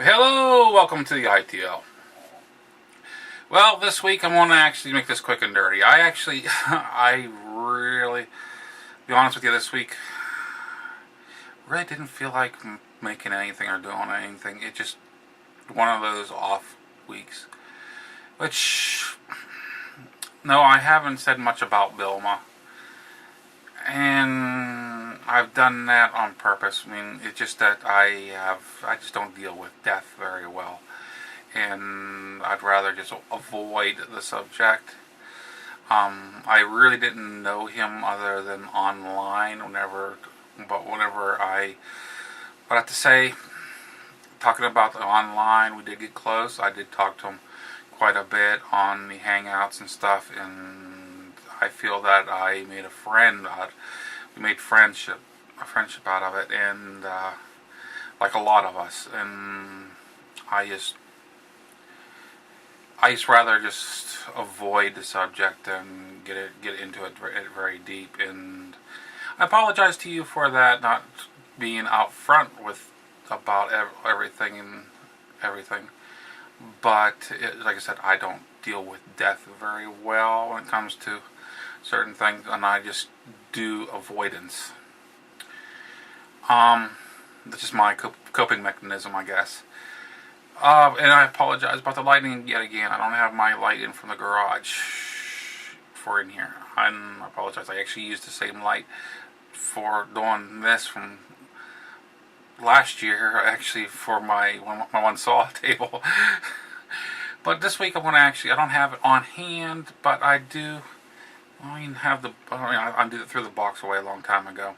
Hello, welcome to the I.T.L. Well, this week I want to actually make this quick and dirty. I really, to be honest with you, this week really didn't feel like making anything or doing anything. It just one of those off weeks. Which, no, I haven't said much about Bilma, and I've done that on purpose. I mean, it's just that I just don't deal with death very well, and I'd rather just avoid the subject. I really didn't know him other than online. Whenever I have to say, talking about the online, we did get close. I did talk to him quite a bit on the Hangouts and stuff, and I feel that I made a friend. We made a friendship out of it, and like a lot of us. And I just rather just avoid the subject and get into it very deep. And I apologize to you for that, not being out front with about everything. But like I said, I don't deal with death very well when it comes to certain things, and I just do avoidance. That's just my coping mechanism, I guess. And I apologize about the lighting yet again. I don't have my light in from the garage for in here. I apologize. I actually used the same light for doing this from last year, actually, for my one saw table. But this week I don't have it on hand, but I do. I did it through the box away a long time ago.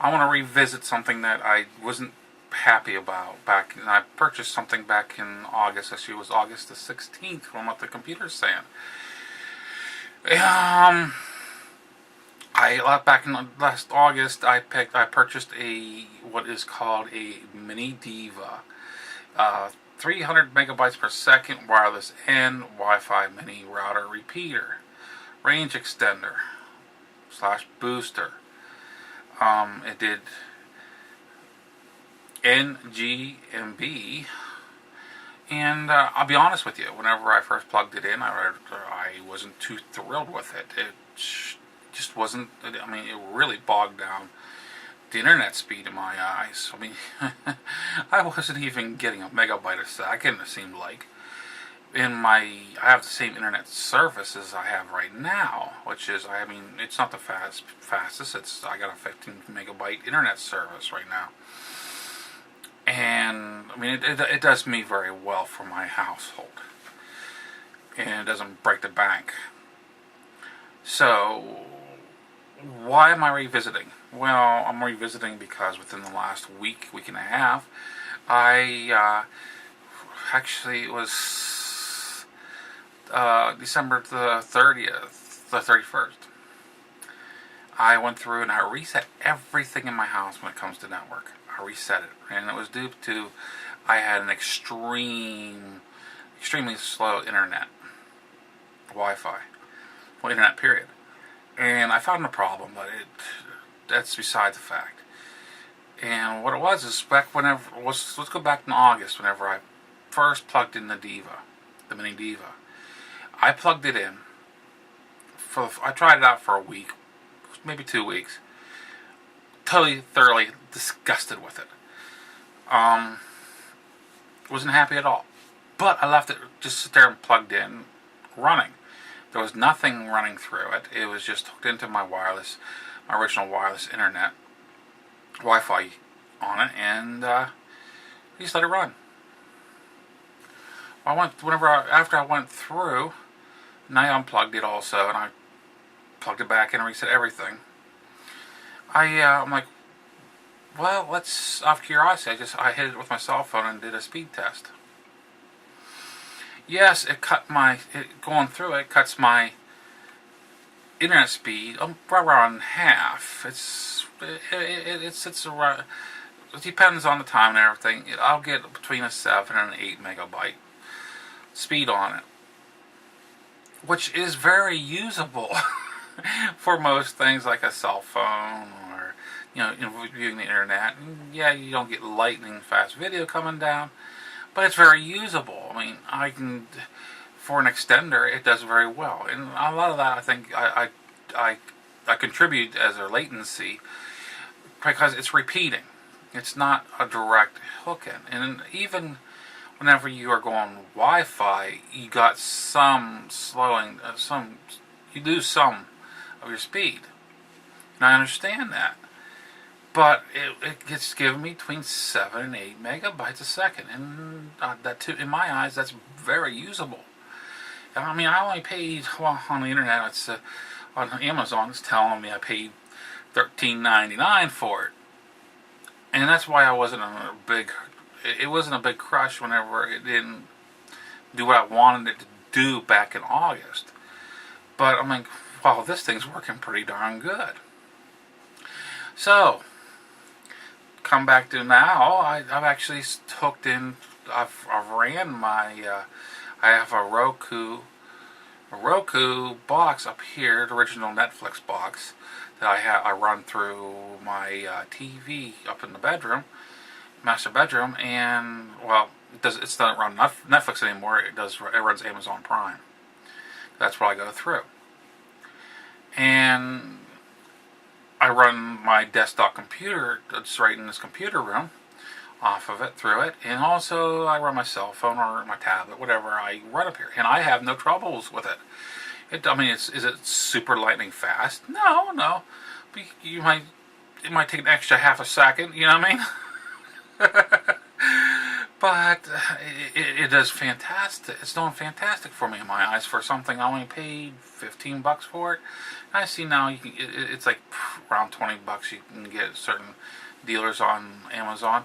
I want to revisit something that I wasn't happy about back. And I purchased something back in August. Actually, it was August the 16th from what the computer's saying. Back in last August, I purchased what is called a Mini Diva, 300 megabytes per second wireless and Wi-Fi mini router repeater, range extender / booster. It did NGMB, and I'll be honest with you. Whenever I first plugged it in, I wasn't too thrilled with it. It just wasn't. I mean, it really bogged down the internet speed in my eyes. I mean, I wasn't even getting a megabyte a second. It seemed like. I have the same internet service as I have right now, which is, it's not the fastest. I got a 15 megabyte internet service right now. And, it does me very well for my household. And it doesn't break the bank. So, why am I revisiting? Well, I'm revisiting because within the last week and a half, it was December the 31st. I went through and I reset everything in my house when it comes to network. I reset it, and it was due to I had an extremely slow internet, Wi-Fi, internet period, and I found a problem, but that's beside the fact. And what it was is let's go back in August, whenever I first plugged in the Mini Diva. I plugged it in. I tried it out for a week, maybe 2 weeks. Totally, thoroughly disgusted with it. Wasn't happy at all. But I left it just sit there and plugged in, running. There was nothing running through it. It was just hooked into my original wireless internet, Wi-Fi on it, and just let it run. After I went through, and I unplugged it also, and I plugged it back in and reset everything. I'm like, well, let's, out of curiosity, I hit it with my cell phone and did a speed test. Yes, it cuts my internet speed around half. It's around, it depends on the time and everything. I'll get between a 7 and an 8 megabyte speed on it, which is very usable for most things like a cell phone or viewing the internet. And yeah, you don't get lightning fast video coming down, but it's very usable. I mean, I can, for an extender, it does very well, and a lot of that I think I contribute as a latency because it's repeating. It's not a direct hook-in, and even whenever you are going Wi-Fi, you got some slowing, you lose some of your speed, and I understand that. But it gets given me between 7 and 8 megabytes a second, and that too, in my eyes, that's very usable. I mean, I only paid, well, on the internet, it's on Amazon, it's telling me I paid $13.99 for it, and that's why I wasn't a big. It wasn't a big crush whenever it didn't do what I wanted it to do back in August. But I mean, wow, this thing's working pretty darn good. So, come back to now, I've actually hooked in. I've ran my. I have a Roku box up here, the original Netflix box that I run through my TV up in the bedroom, master bedroom, and well, it doesn't run Netflix anymore. It runs Amazon Prime. That's what I go through, and I run my desktop computer that's right in this computer room off of it, through it, and also I run my cell phone or my tablet, whatever I run up here, and I have no troubles with it. I mean, is it super lightning fast? No. It might take an extra half a second, you know what I mean? But it does fantastic. It's doing fantastic for me in my eyes for something I only paid $15 for it. And I see now it's like around $20 you can get certain dealers on Amazon.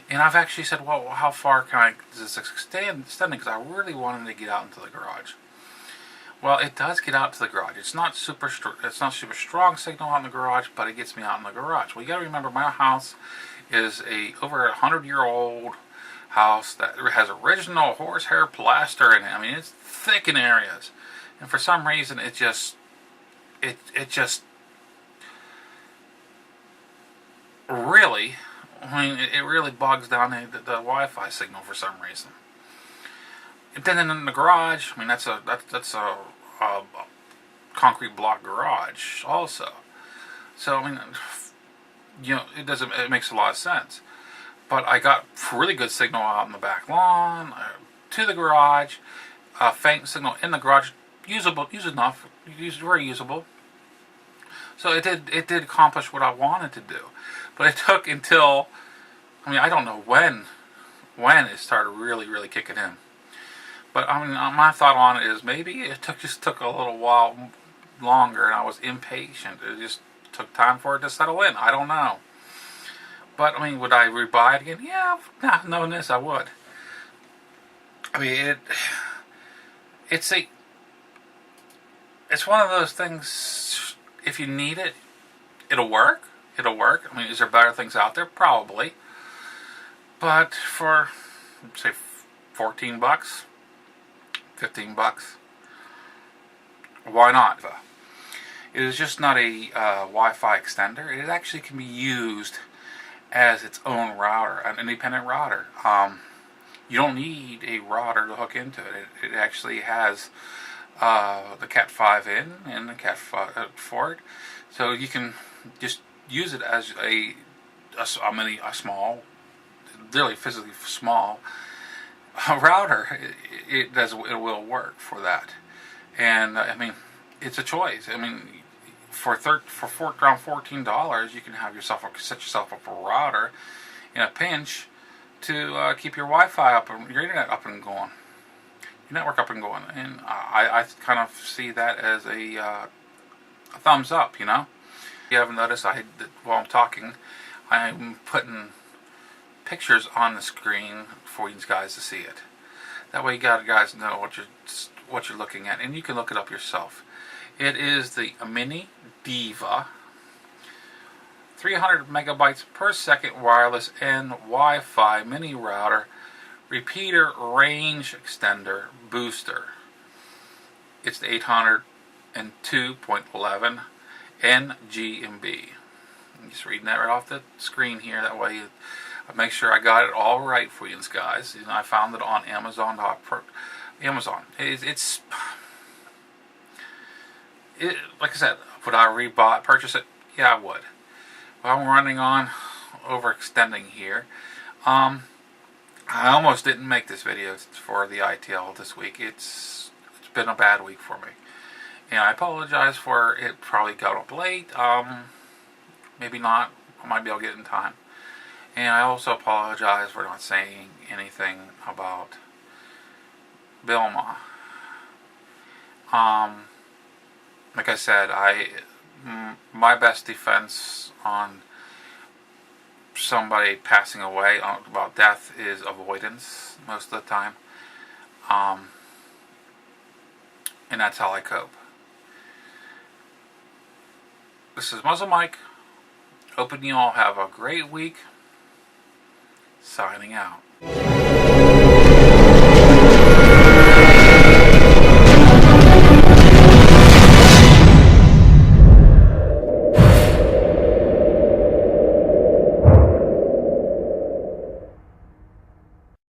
And I've actually said, well, how far does this extend? Because I really wanted to get out into the garage. Well, it does get out to the garage. It's not super strong signal out in the garage, but it gets me out in the garage. Well, you got to remember, my house is over 100-year-old house that has original horsehair plaster in it. I mean, it's thick in areas, and for some reason, it just really. I mean, it really bogs down the Wi-Fi signal for some reason. And then in the garage, I mean, that's a concrete block garage also. So I mean, it makes a lot of sense. But I got really good signal out in the back lawn, to the garage, faint signal in the garage, very usable. So it did accomplish what I wanted to do. But it took until, I mean, I don't know when it started really kicking in. But I mean, my thought on it is maybe it just took a little while longer, and I was impatient. It just took time for it to settle in. I don't know. But I mean, would I rebuy it again? Yeah, knowing this, I would. I mean, it's one of those things. If you need it, it'll work. I mean, is there better things out there? Probably. But for, say, $14, $15, why not? It is just not a Wi-Fi extender. It actually can be used as its own router, an independent router. You don't need a router to hook into it. It actually has the Cat 5 in and the Cat 5 for it, so you can just use it as a small, really physically small router. It will work for that, and I mean, it's a choice. I mean, for around $14, you can set yourself up a router in a pinch to keep your Wi-Fi up and your internet up and going, your network up and going. And I kind of see that as a thumbs up. You know, if you haven't noticed, while I'm talking, I'm putting pictures on the screen for you guys to see it. That way, you guys know what you're looking at, and you can look it up yourself. It is the Mini Diva 300 megabytes per second wireless and Wi-Fi mini router repeater range extender booster. It's the 802.11 NGMB. I'm just reading that right off the screen here. That way I make sure I got it all right for you guys. You know, I found it on Amazon. It's like I said, would I purchase it? Yeah, I would. Well, I'm running on, overextending here. I almost didn't make this video for the I.T.L this week. It's been a bad week for me. And I apologize for it probably got up late. Maybe not. I might be able to get it in time. And I also apologize for not saying anything about Vilma. Like I said, my best defense on somebody passing away about death is avoidance most of the time. And that's how I cope. This is MuzzleMike. Hoping you all have a great week. Signing out.